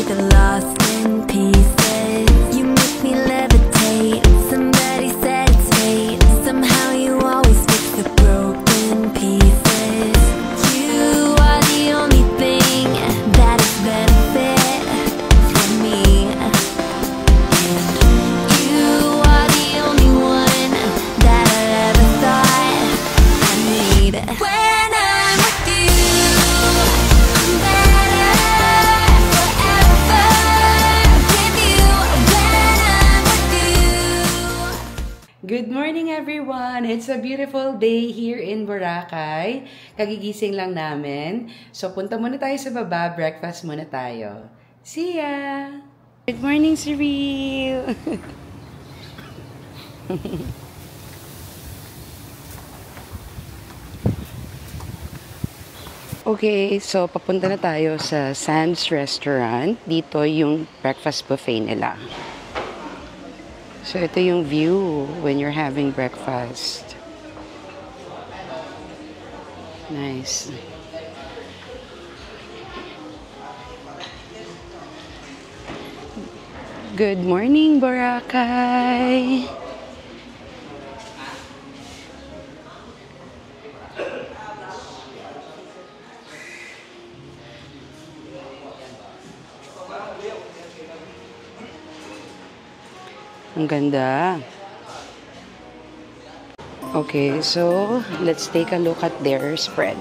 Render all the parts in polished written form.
get lost in pieces. You make me levitate. Somebody said it's fate. Somehow you always fix the broken pieces. You are the only thing that is benefit for me. And you are the only one that I ever thought I need. When I'm with you, I'm better forever with you. When I'm with you. Good morning everyone! It's a beautiful day here in Boracay. Kagigising lang namin. So punta muna tayo sa baba, breakfast muna tayo. See ya! Good morning, Cyril! Okay, so papunta na tayo sa Sands Restaurant. Dito yung breakfast buffet nila. So ito yung view when you're having breakfast. Nice. Good morning, Boracay! Ang ganda. Okay, so let's take a look at their spread.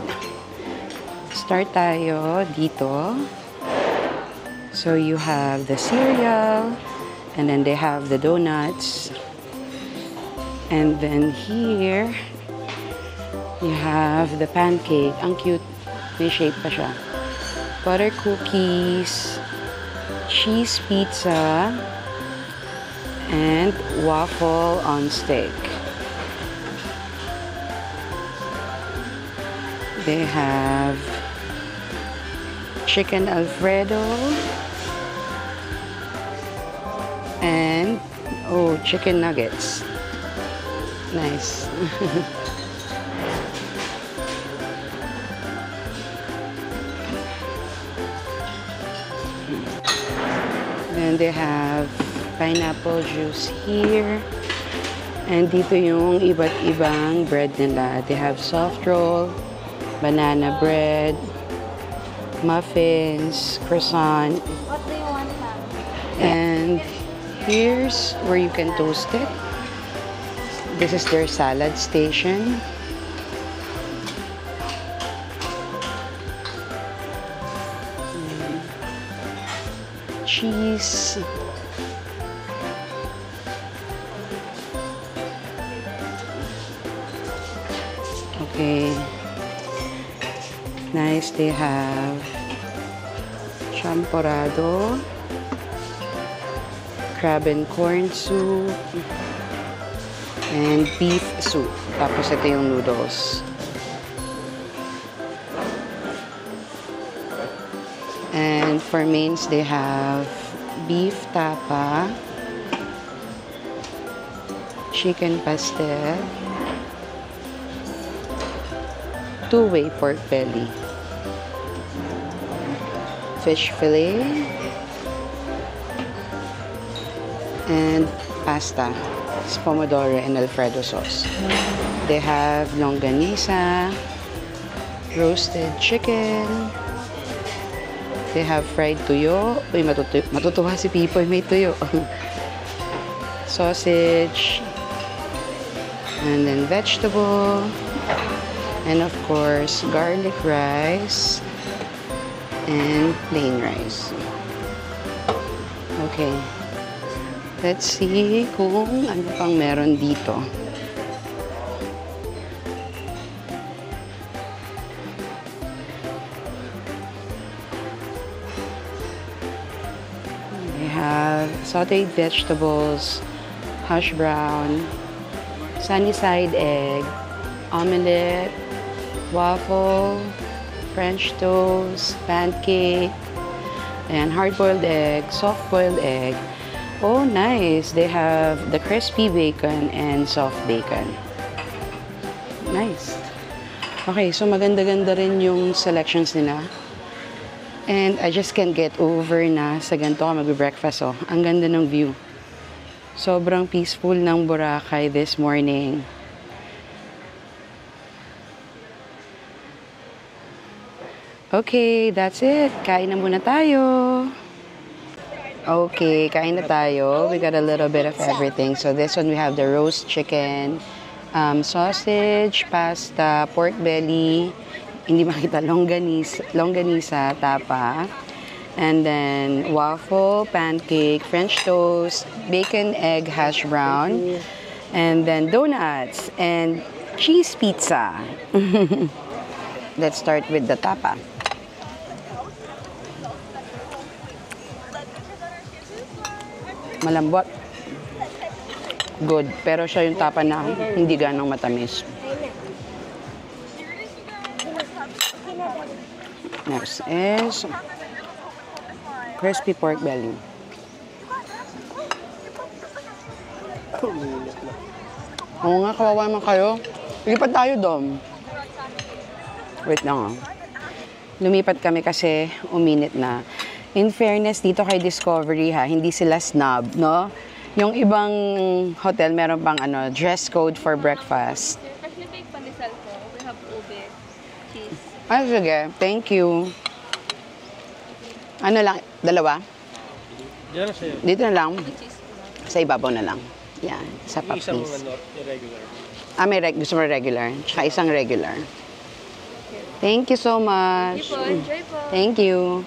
Start tayo dito. So you have the cereal, and then they have the donuts. And then here, you have the pancake. Ang cute. May shape pa siya. Butter cookies, cheese pizza, and waffle on steak. They have chicken Alfredo and chicken nuggets. Nice. Then they have pineapple juice here. And dito yung iba't ibang bread nila. They have soft roll, banana bread, muffins, croissant. What do you want, ma'am? And here's where you can toast it. This is their salad station. Cheese. Okay. Nice. They have champorado, crab and corn soup, and beef soup. Tapos ito yung noodles. And for mains, they have beef tapa, chicken pastel, two-way pork belly, fish fillet, and pasta, pomodoro and Alfredo sauce. They have longanisa, roasted chicken. They have fried tuyo. Uy, matutuwa si Pipoy, may tuyo. Sausage. And then vegetable. And of course, garlic rice. And plain rice. Okay. Let's see kung ano pang meron dito. They have sauteed vegetables, hash brown, sunny side egg, omelette, waffle, French toast, pancake, and hard-boiled egg, soft-boiled egg. Oh, nice. They have the crispy bacon and soft bacon. Nice. Okay, so maganda-ganda rin yung selections nila. And I just can't get over na sa ganito ka mag-breakfast. Oh. Ang ganda ng view. Sobrang peaceful ng Boracay this morning. Okay, that's it. Kain na muna tayo. Okay, kain na tayo. We got a little bit of everything. So this one we have the roast chicken, sausage, pasta, pork belly, hindi makita, longganisa, tapa, and then waffle, pancake, French toast, bacon, egg, hash brown, and then donuts, and cheese pizza. Let's start with the tapa. Malambot. Good. Pero siya yung tapa na hindi ganong matamis. Next is crispy pork belly. Oo nga, kawawa naman kayo. Lipat tayo doon. Wait lang ah. Lumipat kami kasi uminit na. In fairness, dito kay Discovery ha, hindi sila snob, no? Yung ibang hotel, meron pang dress code for breakfast. Especially may pandesal ko, we have ube, cheese. Ah, sige. Thank you. Ano lang? Dalawa? Diyan na sa'yo. Dito na lang. Cheese ko lang. Sa ibabaw na lang. Yan. Sa pa, Isang please. irregular. Ah, gusto mo regular? Tsaka isang regular. Thank you so much. Thank you po. Enjoy po. Thank you.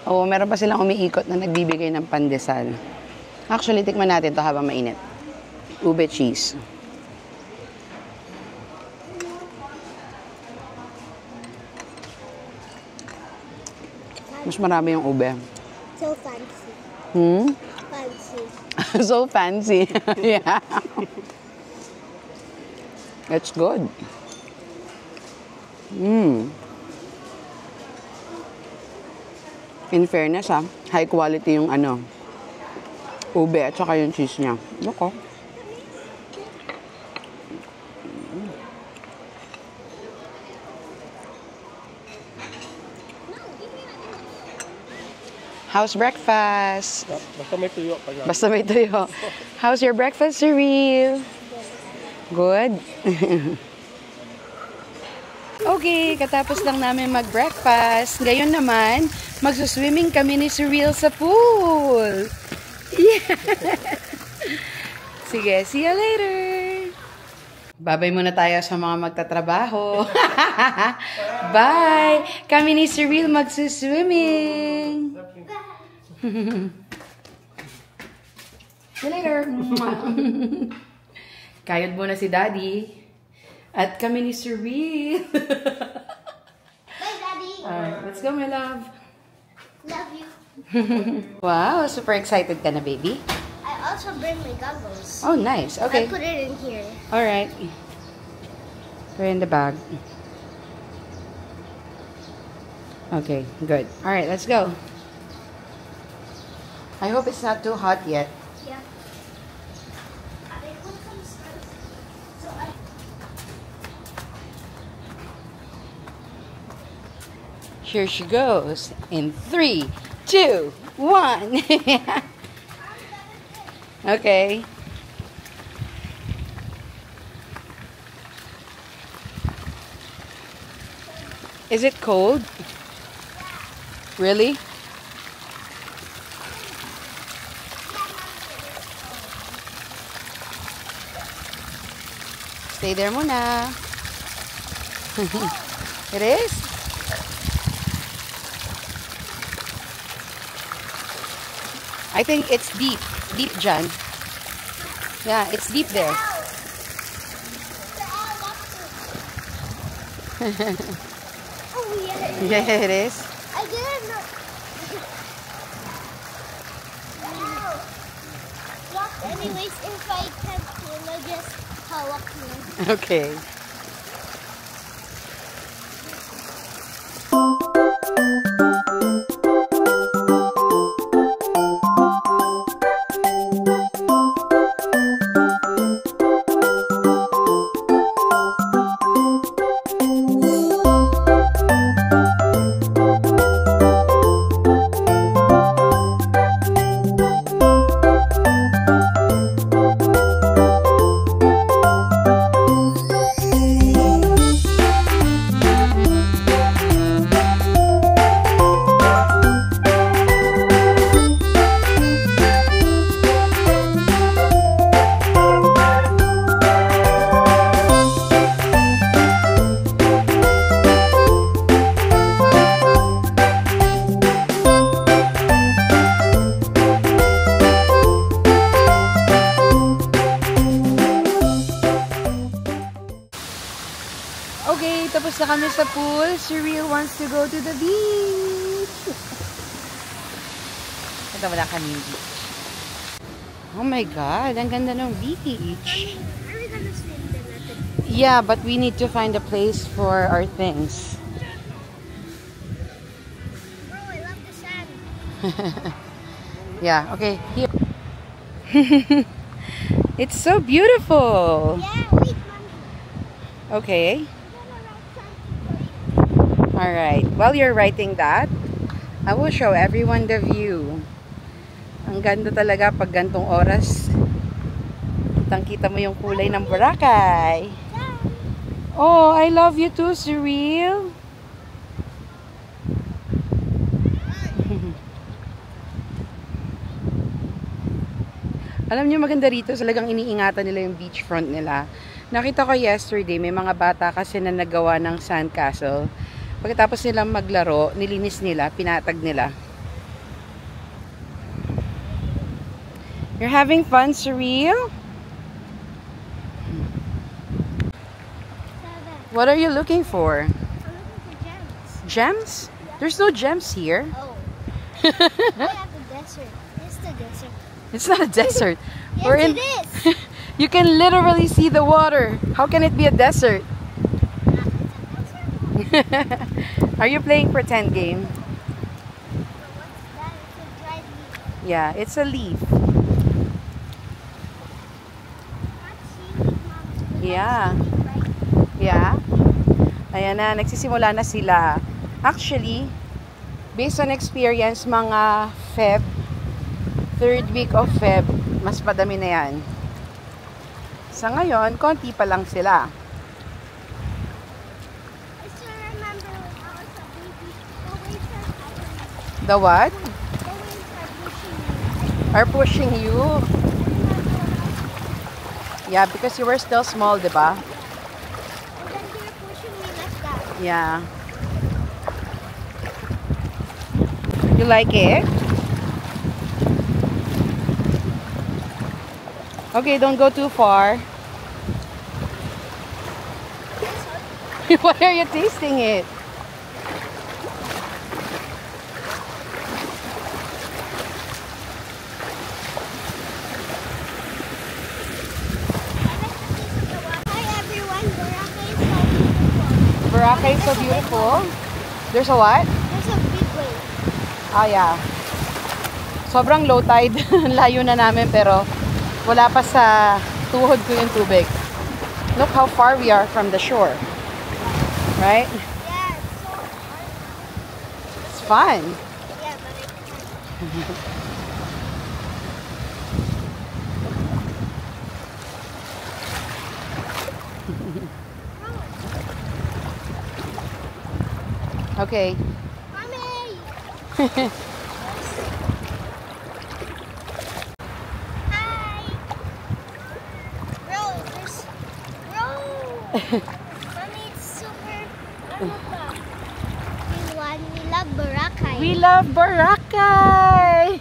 Oo, meron pa silang umiikot na nagbibigay ng pandesal. Actually, tikman natin to habang mainit. Ube cheese. Mas marami yung ube. So fancy. Hmm? Fancy. So fancy. Yeah. It's good. In fairness high quality yung ube at saka yung cheese niya. Loko. How's breakfast? Basta may tuyo pa na. Basta may tuyo. How's your breakfast, Cyril? Good? Okay, katapos lang namin mag-breakfast. Ngayon naman, magsuswimming kami ni Cyril sa pool. Yeah. Sige, see you later. Babay muna tayo sa mga magtatrabaho. Bye! Kami ni Cyril magsuswimming. See you later. Kayod muna si Daddy. At kami ni Cyril. Bye, Daddy. Alright, let's go, my love. Love you. Wow, super excited ka na, baby. I also bring my goggles. Oh, nice. Okay. I put it in here. Alright. Put it in the bag. Okay, good. Alright, let's go. I hope it's not too hot yet. Yeah. I put some spice. So Here she goes. In 3, 2, 1. Okay. Is it cold? Really? Stay there muna. It is? I think it's deep. Deep, John. Yeah, it's deep there. oh yeah. Yeah, it is. I didn't know. Walk anyways. If I can't swim, I just walk here. Okay. Tapos na kami sa pool. Cheryl wants to go to the beach. Ito wala kami beach. Oh my God, ang ganda ng beach. Are we gonna swim then at the beach? Yeah, but we need to find a place for our things. Bro, I love the sand. Yeah, okay, here. It's so beautiful. Yeah, wait, mommy. Okay. I'm gonna write something for you. Alright. While you're writing that, I will show everyone the view. Ang ganda talaga pag gantong oras. Kitang-kita mo yung kulay ng Boracay. Oh, I love you too, Cyril. Alam niyo maganda rito, talagang iniingatan nila yung beachfront nila. Nakita ko yesterday, may mga bata kasi na nagawa ng sandcastle. Pagkatapos nilang maglaro, nilinis nila, pinatag nila. You're having fun, Cyril? What are you looking for? I'm looking for gems. Gems? There's no gems here. Oh. I have the desert. It's the desert. It's not a desert. Yes, it is. You can literally see the water. How can it be a desert? Are you playing pretend game? What's that? It's a dried leaf. Yeah, it's a leaf. Not seaweed, Mom. We Yeah. have seaweed, right? Yeah. Ayan na, nagsisimula na sila. Actually, based on experience, mga Feb, third week of Feb, mas padami na yan. Sa ngayon, konti pa lang sila. I still remember when I was a baby. The waves are covering. The what? The waves are pushing me. Are pushing you? I remember when I was Yeah, because you were still small, di ba? and then they're pushing me like that. Yeah. You like it? Okay, don't go too far. Why are you tasting it? Hi everyone, Boracay is so beautiful. Boracay is so beautiful. There's a what? There's a big wave. Ah, yeah. Sobrang low tide. Layo na namin pero wala pa sa tuhod ko yung tubig. Look how far we are from the shore. Right? Yeah, it's so hard. It's fun. Yeah, but I can't. Okay. Mommy! Hi! Bro, there's... Bro! Mommy, it's super... Ano ba? We love Boracay. We love Boracay!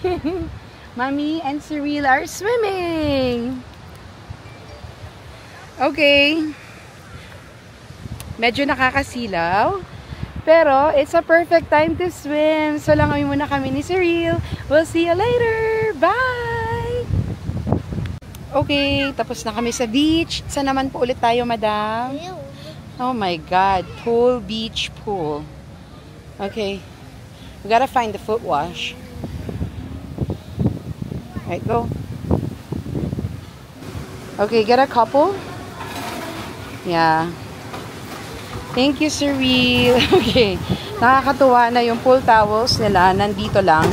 Mommy and Cyril are swimming. Okay. Medyo nakakasilaw. Pero, it's a perfect time to swim. So, langoy muna kami ni Cyril. We'll see you later. Bye! Okay, tapos na kami sa beach. Saan naman po ulit tayo, madam? Ew. Oh my God. Pool, beach, pool. Okay. We gotta find the foot wash. Alright, go. Okay, get a couple. Yeah. Thank you, Cyril. Okay. Nakakatuwa na yung pool towels nila nandito lang.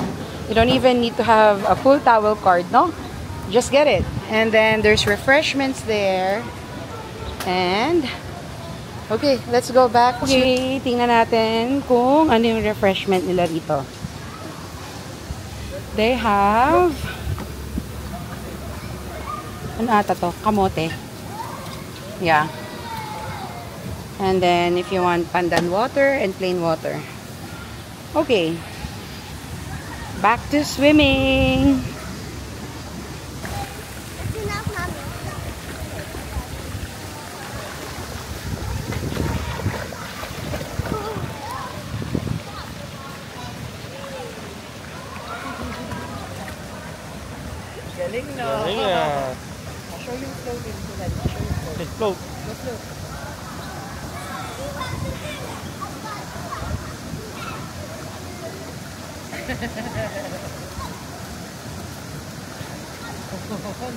You don't even need to have a pool towel card, no? Just get it. And then there's refreshments there. And okay, let's go back. Okay, tingnan natin kung ano yung refreshment nila rito. They have ano ata to? Kamote. Yeah. And then, if you want pandan water and plain water. Okay. Back to swimming. That's enough, Mommy. Galing no? Galing ah. Show yung float yung tulad. Float. Go float.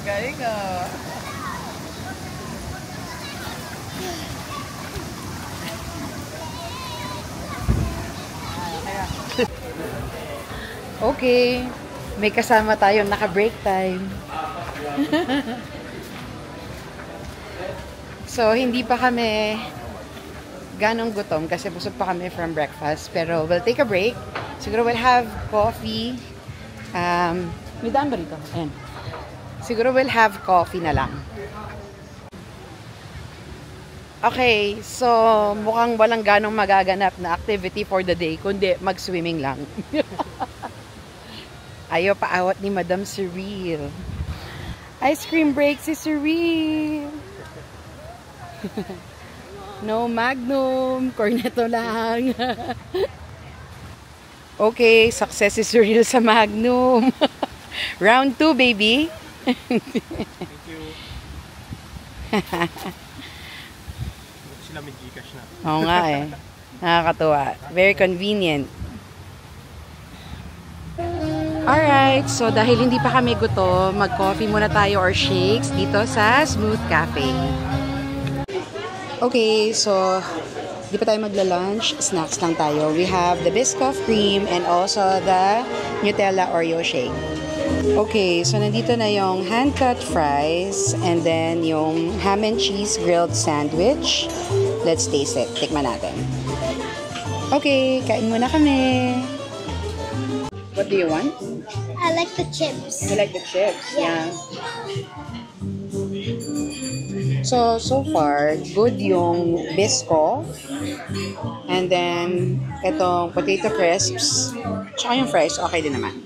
Galing ah. Okay. May kasama tayong naka-break time. So, hindi pa kami ganong gutom kasi busog pa kami from breakfast. Pero we'll take a break. Siguro we'll have coffee. May daan ba rito? Ayan. Siguro we'll have coffee na lang. Okay, so mukhang walang ganong magaganap na activity for the day, kundi mag-swimming lang. Ayaw paawat ni Madam Cyril. Ice cream break si Cyril. No Magnum, cornetto lang. Okay, success si Cyril sa Magnum. Round 2, baby. Thank you. Sila may Gcash na. Oo nga eh. Nakakatuwa. Very convenient. Alright, so dahil hindi pa kami gutom, mag-coffee muna tayo or shakes dito sa Smooth Cafe. Okay, so di pa tayo magla-lunch, snacks lang tayo. We have the Biscoff cream and also the Nutella Oreo shake. Okay, so nandito na yung hand-cut fries and then yung ham and cheese grilled sandwich. Let's taste it. Tikman natin. Okay, kain muna kami. What do you want? I like the chips. You like the chips? Yeah. So far, good yung Biscoff. And then, itong potato crisps. Tsaka yung fries, okay din naman.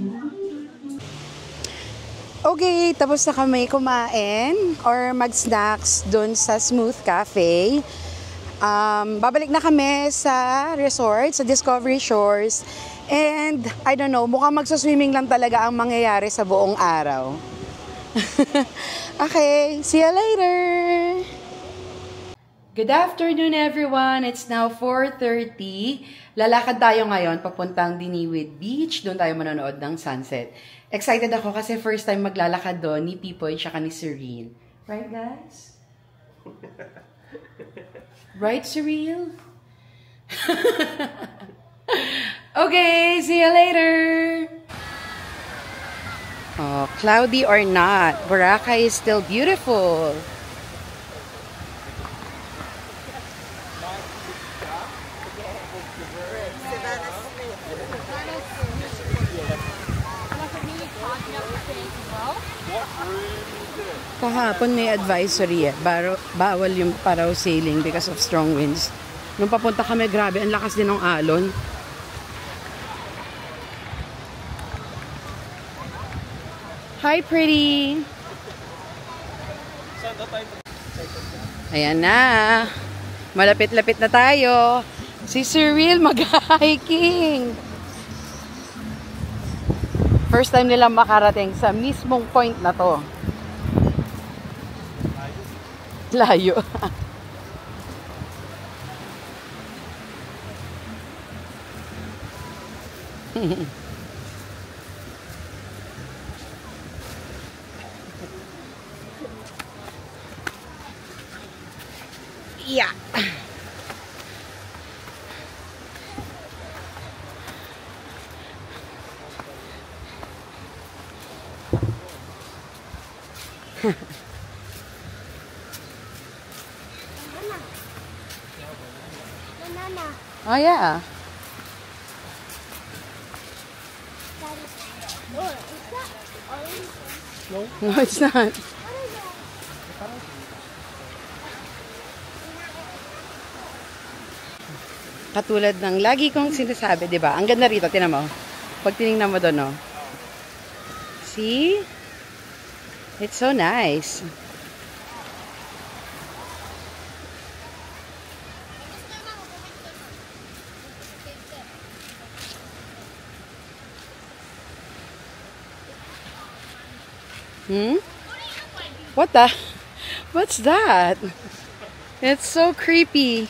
Okay, tapos na kami kumain or mag-snacks dun sa Smooth Cafe. Babalik na kami sa resort, sa Discovery Shores. And, I don't know, mukhang magsaswimming lang talaga ang mangyayari sa buong araw. Okay, see you later! Good afternoon, everyone! It's now 4:30. Lalakad tayo ngayon papuntang Diniwid Beach. Doon tayo manonood ng sunset. Excited ako kasi first time maglalakad doon ni Pipoy at ni Cyril. Right, guys? Right, Cyril? Okay, see you later! Oh, cloudy or not, Boracay is still beautiful. Kahapon may advisory eh. Bawal yung parasailing because of strong winds. Nung papunta kami, grabe, ang lakas din ng alon. Hi, pretty! Ayan na. Malapit-lapit na tayo. Si Cyril mag-hiking. First time nilang makarating sa mismong point na to. Layo. Yeah. Banana. Oh, yeah. Oh, is that orange? No, it's not. What is that? Katulad ng lagi kong sinasabi, di ba? Ang ganda rito, tinan mo. Pag tinignan mo doon, no? See? It's so nice. Hmm? What the? What's that? It's so creepy.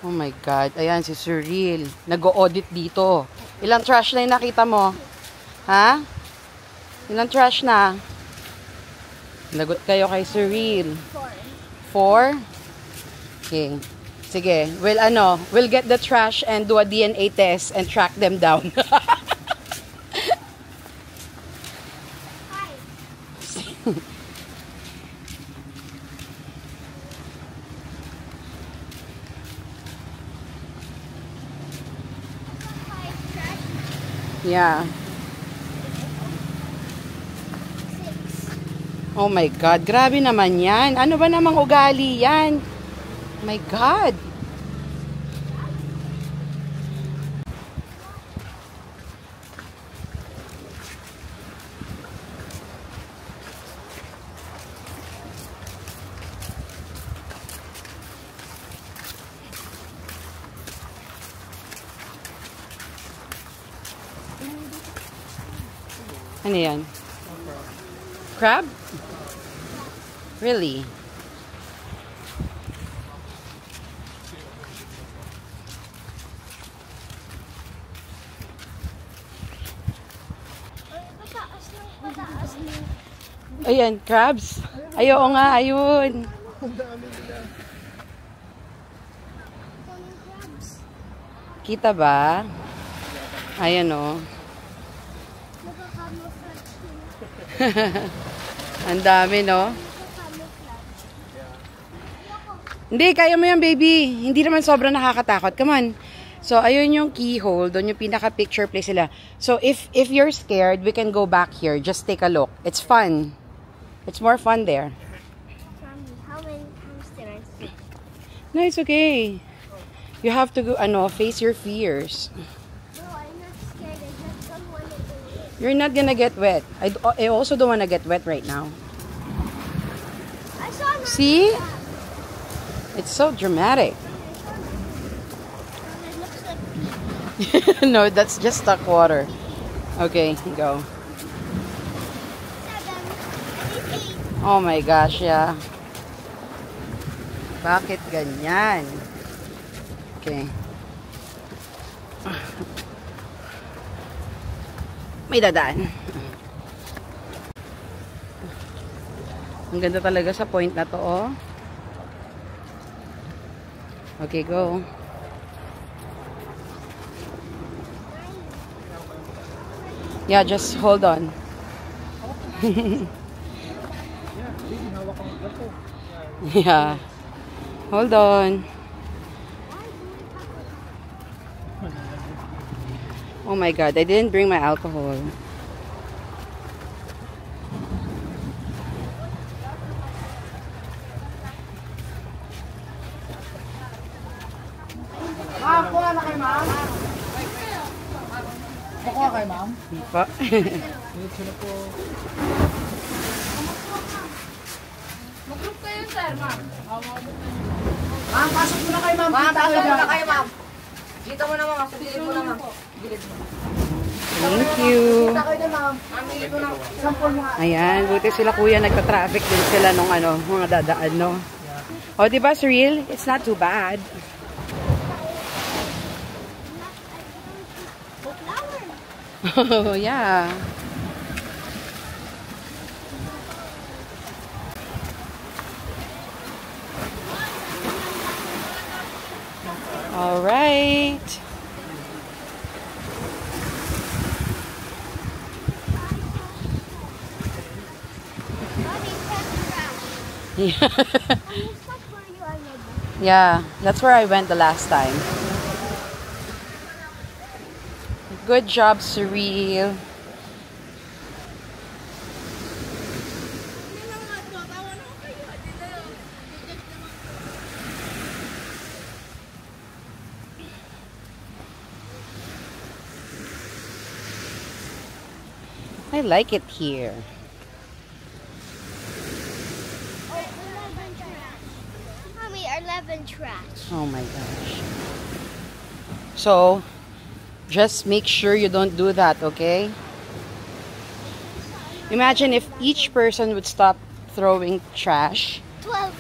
Oh my God. Ayan, si Cyril. Nag-audit dito. Ilang trash na yung nakita mo? Ha? Ilang trash na? Lagot kayo kay Cyril. 4? Okay. Sige. We'll get the trash and do a DNA test and track them down. Yeah. Oh my God. Grabe naman yan. Ano ba namang ugali yan? Oh my God. Ano yan? Crab? Really? Ayan, crabs. Ayaw nga, ayun. Kita ba? Ayan o. Ang dami, no? Hindi, kaya mo yan, baby. Hindi naman sobrang nakakatakot. Come on. So, ayun yung keyhole. Doon yung pinaka-picture place sila. So, if you're scared, we can go back here. Just take a look. It's fun. It's more fun there. How many times did I see? No, it's okay. You have to go, face your fears. No, I'm not scared. I just don't want to do it. You're not gonna get wet. I also don't wanna get wet right now. I saw another See? crab. It's so dramatic. It looks like pee. No, that's just stuck water. Okay, go. 7, 8. Oh my gosh, yeah. Bakit ganyan? Okay. May dadaan. Ang ganda talaga sa point na to, oh. Okay, go. Yeah, just hold on. Yeah. Hold on. Oh my God, I didn't bring my alcohol. Ma'am, kuha na kayo, ma'am. Kuha kayo, ma'am. Pa. Ma'am, pasok mo na kayo, ma'am. Ma'am, pasok mo na kayo, ma'am. Dito mo na, ma'am. Gilid mo na, ma'am. Gilid mo. Thank you. Kita kayo na, ma'am. Gilid mo na. Sample mo nga. Ayan, buti sila kuya nagka-traffic din sila nung mga dadaan, no? O, diba, Cyril? It's not too bad. Oh, yeah. All right. Yeah. Yeah, that's where I went the last time. Good job, Cyril. I like it here. Mommy, 11 trash. Oh my gosh. So, Just make sure you don't do that, okay? Imagine if each person would stop throwing trash. 12.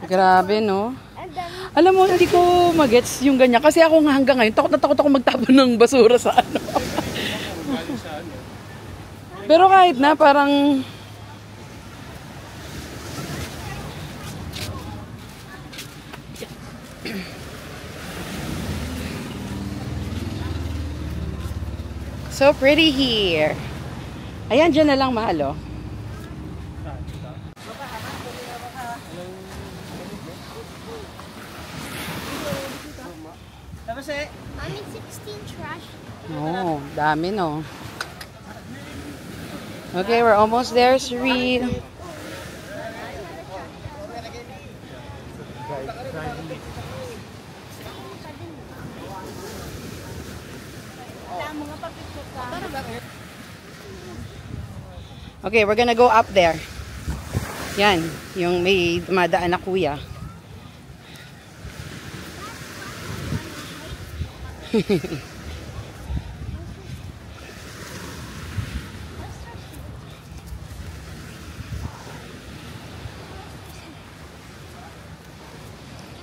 12. Grabe, no? And then, Alam mo, hindi ko magets yung ganyan. Kasi ako nga hanggang ngayon, takot na takot ako magtapon ng basura sa ano. Pero kahit na, parang... So pretty here. Ayan, dyan na lang, mahal, oh. Mommy, 16 trash. Oh, dami, no? Okay, we're almost there, Sri. Okay, we're gonna go up there. Yan, yung may dumadaan na kuya.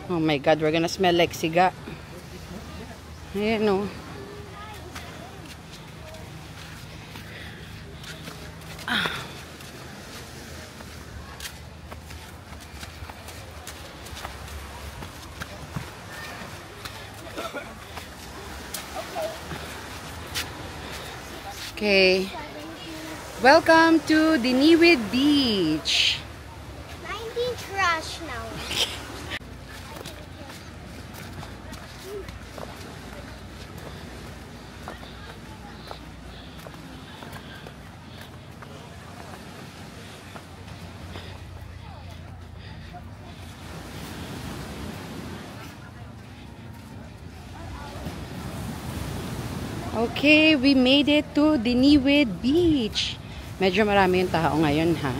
Oh my God, we're gonna smell like siga. Ayan, no. Okay. Welcome to Diniwid Beach. 19 trash now. Okay, we made it to Diniwid Beach. Medyo marami yung tao ngayon, ha?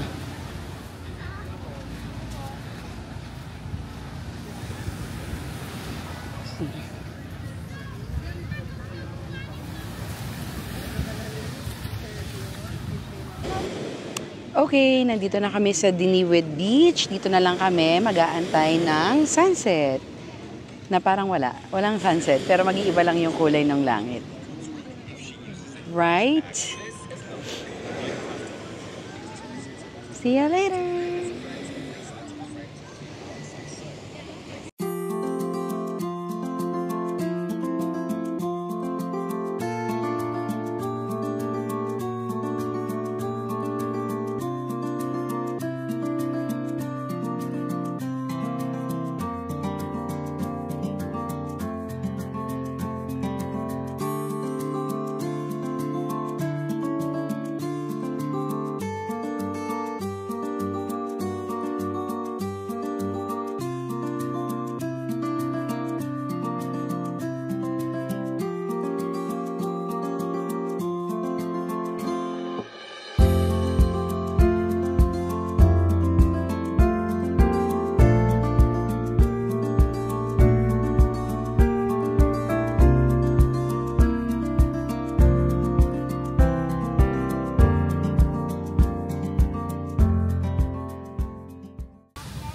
Okay, nandito na kami sa Diniwid Beach. Dito na lang kami mag-aantay ng sunset. Na parang walang sunset, pero mag-iiba lang yung kulay ng langit. Right? See you later.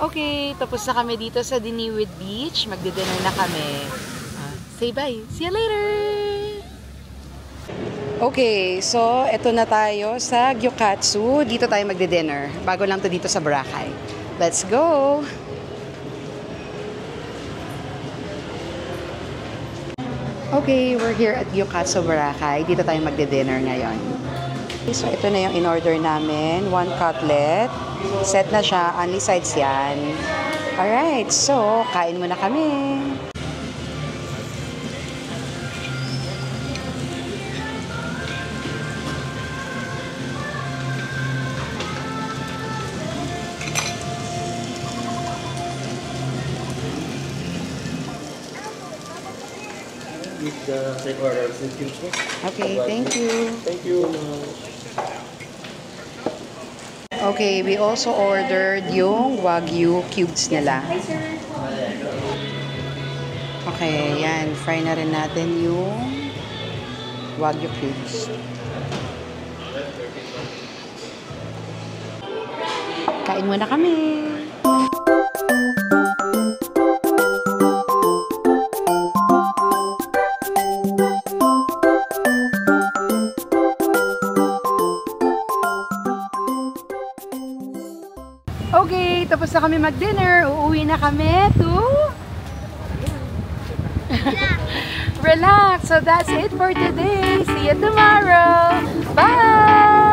Okay, tapos na kami dito sa Diniwid Beach. Magdi-dinner na kami. Say bye. See you later! Okay, so eto na tayo sa Gyukatsu. Dito tayo magdi-dinner. Bago lang to dito sa Boracay. Let's go! Okay, we're here at Gyukatsu, Boracay. Dito tayo magdi-dinner ngayon. Okay, so ito na yung in-order namin. 1 cutlet. Set na siya. Only sides yan. Alright, so kain muna kami. Okay, thank you. Thank you. Okay, we also ordered yung Wagyu cubes nila. Okay, yan. Fry na rin natin yung Wagyu cubes. Kain muna kami. Okay, tapos na kami mag-dinner. Uuwi na kami to relax. So that's it for today. See you tomorrow. Bye!